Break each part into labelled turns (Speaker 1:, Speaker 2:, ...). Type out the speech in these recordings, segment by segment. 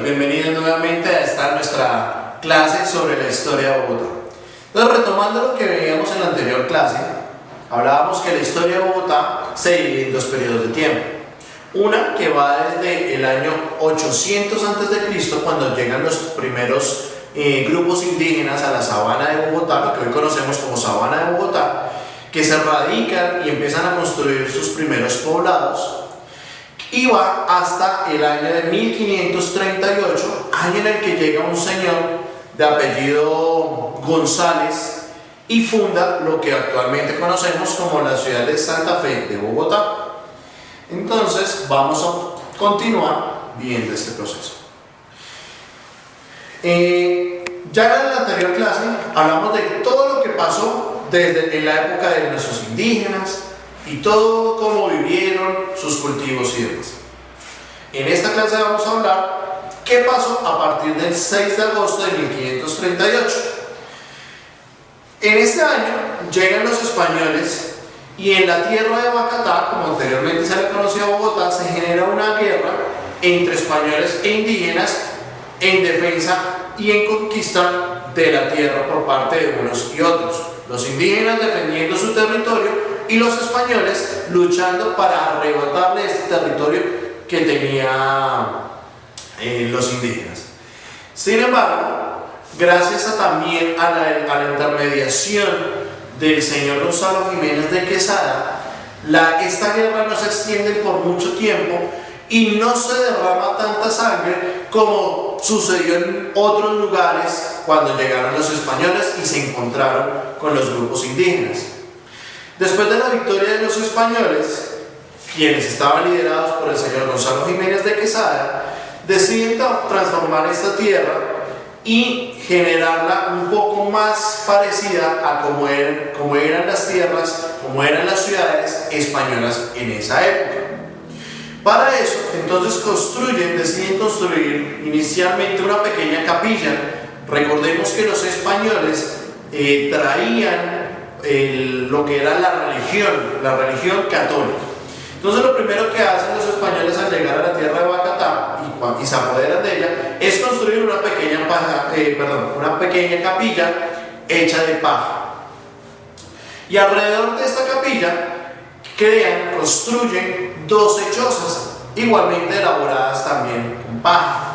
Speaker 1: bienvenidos nuevamente a esta nuestra clase sobre la historia de Bogotá. Entonces, retomando lo que veíamos en la anterior clase, hablábamos que la historia de Bogotá se divide en dos periodos de tiempo. Una que va desde el año 800 a.C., cuando llegan los primeros grupos indígenas a la sabana de Bogotá, lo que hoy conocemos como sabana de Bogotá, que se radican y empiezan a construir sus primeros poblados, y va hasta el año de 1538, año en el que llega un señor de apellido González y funda lo que actualmente conocemos como la ciudad de Santa Fe de Bogotá. Entonces vamos a continuar viendo este proceso. Ya en la anterior clase hablamos de todo lo que pasó desde en la época de nuestros indígenas y todo cómo vivieron sus cultivos y demás. En esta clase vamos a hablar qué pasó a partir del 6 de agosto de 1538. En este año llegan los españoles y en la tierra de Boyacá, como anteriormente se le conocía a Bogotá, se genera una guerra entre españoles e indígenas en defensa y en conquista de la tierra por parte de unos y otros. Los indígenas defendiendo su territorio y los españoles luchando para arrebatarle este territorio que tenían los indígenas. Sin embargo, gracias también a la intermediación del señor Gonzalo Jiménez de Quesada, esta guerra no se extiende por mucho tiempo y no se derrama tanta sangre como sucedió en otros lugares cuando llegaron los españoles y se encontraron con los grupos indígenas. Después de la victoria de los españoles, quienes estaban liderados por el señor Gonzalo Jiménez de Quesada, deciden transformar esta tierra y generarla un poco más parecida a como eran las tierras, como eran las ciudades españolas en esa época. Para eso, entonces deciden construir inicialmente una pequeña capilla. Recordemos que los españoles traían lo que era la religión católica. Entonces lo primero que hacen los españoles al llegar a la tierra de Boyacá y se apoderan de ella es construir una pequeña capilla hecha de paja. Y alrededor de esta capilla construyen 12 chozas, igualmente elaboradas también con paja.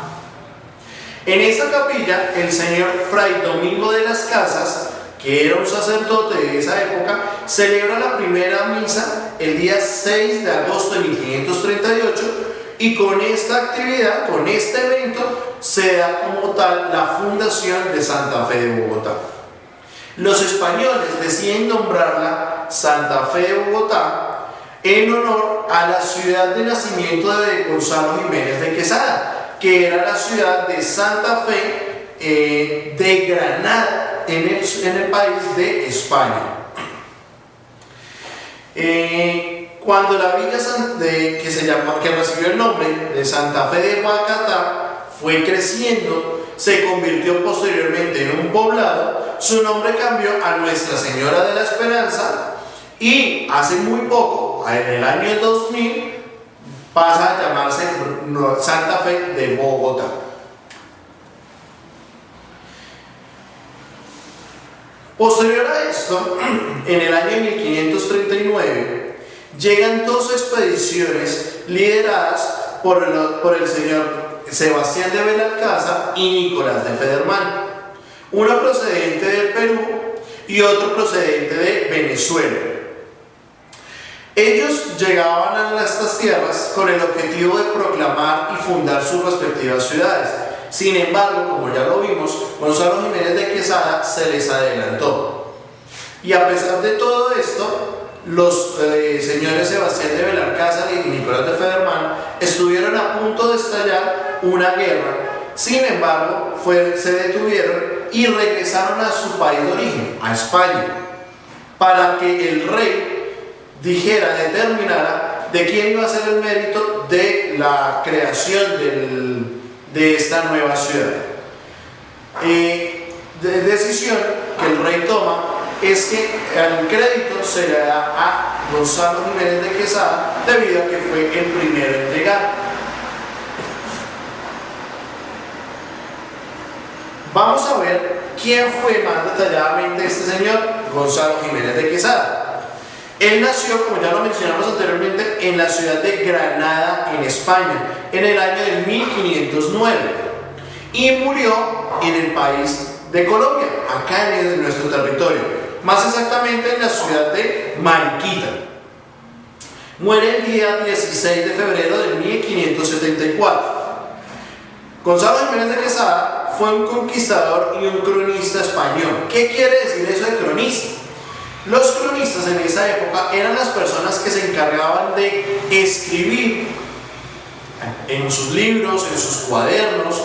Speaker 1: En esta capilla, el señor Fray Domingo de las Casas, que era un sacerdote de esa época, celebra la primera misa el día 6 de agosto de 1538 y con esta actividad, con este evento, se da como tal la fundación de Santa Fe de Bogotá. Los españoles deciden nombrarla Santa Fe de Bogotá en honor a la ciudad de nacimiento de Gonzalo Jiménez de Quesada, que era la ciudad de Santa Fe de Granada, en el país de España. Cuando la villa que recibió el nombre de Santa Fe de Boyacá fue creciendo, se convirtió posteriormente en un poblado. Su nombre cambió a Nuestra Señora de la Esperanza y hace muy poco, en el año 2000, pasa a llamarse Santa Fe de Bogotá. Posterior a esto, en el año 1539, llegan dos expediciones lideradas por el señor Sebastián de Belalcázar y Nicolás de Federman, una procedente del Perú y otro procedente de Venezuela. Ellos llegaban a estas tierras con el objetivo de proclamar y fundar sus respectivas ciudades. Sin embargo, como ya lo vimos, Gonzalo Jiménez de Quesada se les adelantó. Y a pesar de todo esto, los señores Sebastián de Belalcázar y Nicolás de Federman estuvieron a punto de estallar una guerra. Sin embargo, se detuvieron y regresaron a su país de origen, a España, para que el rey determinara de quién iba a ser el mérito de la creación de esta nueva ciudad. Decisión que el rey toma es que el crédito se le da a Gonzalo Jiménez de Quesada debido a que fue el primero en llegar. Vamos a ver quién fue más detalladamente este señor, Gonzalo Jiménez de Quesada. Él nació, como ya lo mencionamos anteriormente, en la ciudad de Granada, en España, en el año de 1509 y murió en el país de Colombia, acá en nuestro territorio, más exactamente en la ciudad de Mariquita. Muere el día 16 de febrero de 1574. Gonzalo Jiménez de Quesada fue un conquistador y un cronista español. ¿Qué quiere decir eso de cronista? Los cronistas en esa época eran las personas que se encargaban de escribir en sus libros, en sus cuadernos,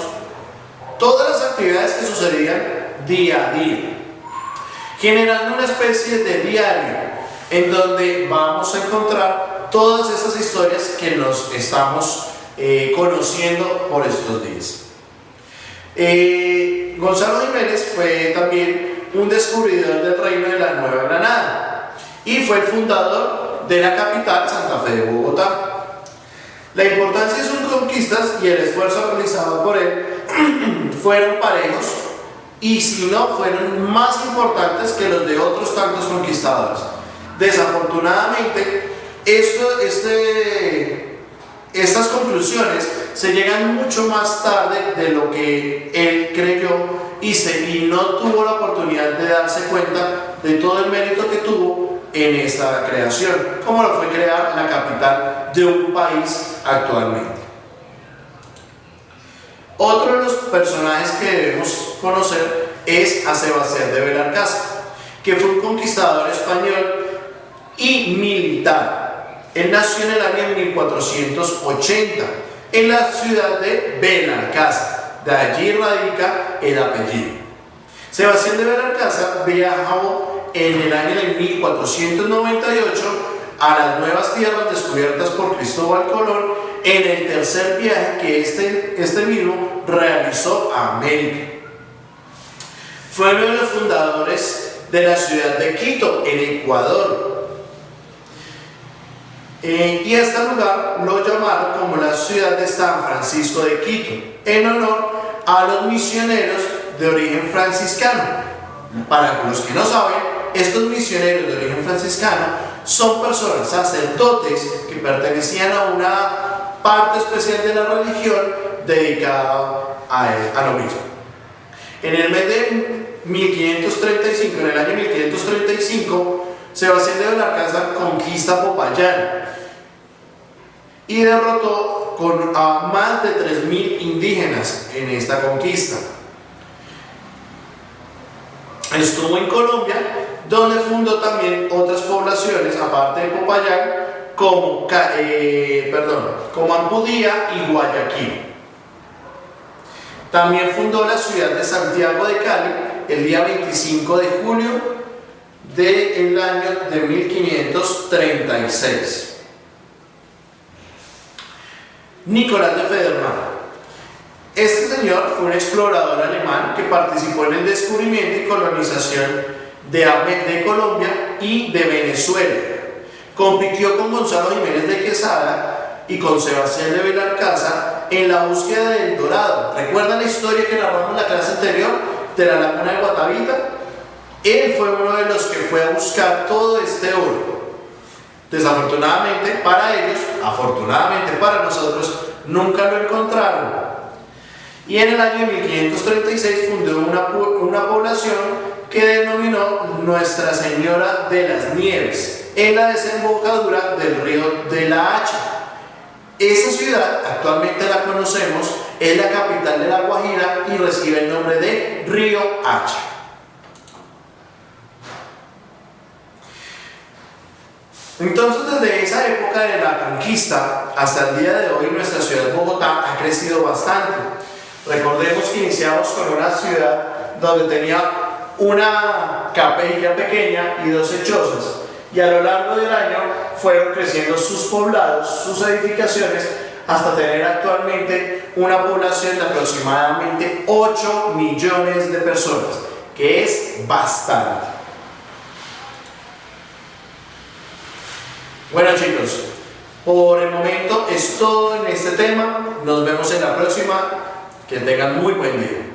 Speaker 1: todas las actividades que sucedían día a día, generando una especie de diario en donde vamos a encontrar todas esas historias que nos estamos conociendo por estos días. Gonzalo Jiménez fue también un descubridor del reino de la Nueva Granada y fue el fundador de la capital, Santa Fe de Bogotá. La importancia de sus conquistas y el esfuerzo realizado por él fueron parejos y si no fueron más importantes que los de otros tantos conquistadores. Desafortunadamente, estas conclusiones se llegan mucho más tarde de lo que él creyó y no tuvo la oportunidad de darse cuenta de todo el mérito que tuvo en esta creación, como lo fue crear la capital de un país actualmente. Otro de los personajes que debemos conocer es a Sebastián de Belalcázar, que fue un conquistador español y militar. Él nació en el año 1480 en la ciudad de Belalcázar. De allí radica el apellido. Sebastián de Belalcázar viajó en el año de 1498 a las nuevas tierras descubiertas por Cristóbal Colón en el tercer viaje que este mismo realizó a América. Fue uno de los fundadores de la ciudad de Quito, en Ecuador. Y este lugar lo llamaron como la ciudad de San Francisco de Quito, en honor a los misioneros de origen franciscano. Para los que no saben, estos misioneros de origen franciscano son personas, sacerdotes, que pertenecían a una parte especial de la religión dedicada a lo mismo. En el mes de 1535, en el año 1535, Sebastián de Belalcázar conquista Popayán y derrotó a más de 3.000 indígenas en esta conquista. Estuvo en Colombia, donde fundó también otras poblaciones, aparte de Popayán, como Ampudía y Guayaquil. También fundó la ciudad de Santiago de Cali el día 25 de julio del año de 1536. Nicolás de Federman. Este señor fue un explorador alemán que participó en el descubrimiento y colonización de Colombia y de Venezuela. Compitió con Gonzalo Jiménez de Quesada y con Sebastián de Belalcázar en la búsqueda del dorado. ¿Recuerdan la historia que narramos en la clase anterior de la laguna de Guatavita? Él fue uno de los que fue a buscar todo este oro. Desafortunadamente para ellos, afortunadamente para nosotros, nunca lo encontraron. Y en el año 1536 fundó una población que denominó Nuestra Señora de las Nieves, en la desembocadura del río de la Hacha. Esa ciudad, actualmente la conocemos, es la capital de La Guajira y recibe el nombre de Río Hacha. Entonces, desde esa época de la conquista hasta el día de hoy, nuestra ciudad de Bogotá ha crecido bastante. Recordemos que iniciamos con una ciudad donde tenía una capilla pequeña y 12 chozas, y a lo largo del año fueron creciendo sus poblados, sus edificaciones, hasta tener actualmente una población de aproximadamente 8 millones de personas, que es bastante. Bueno, chicos, por el momento es todo en este tema. Nos vemos en la próxima. Que tengan muy buen día.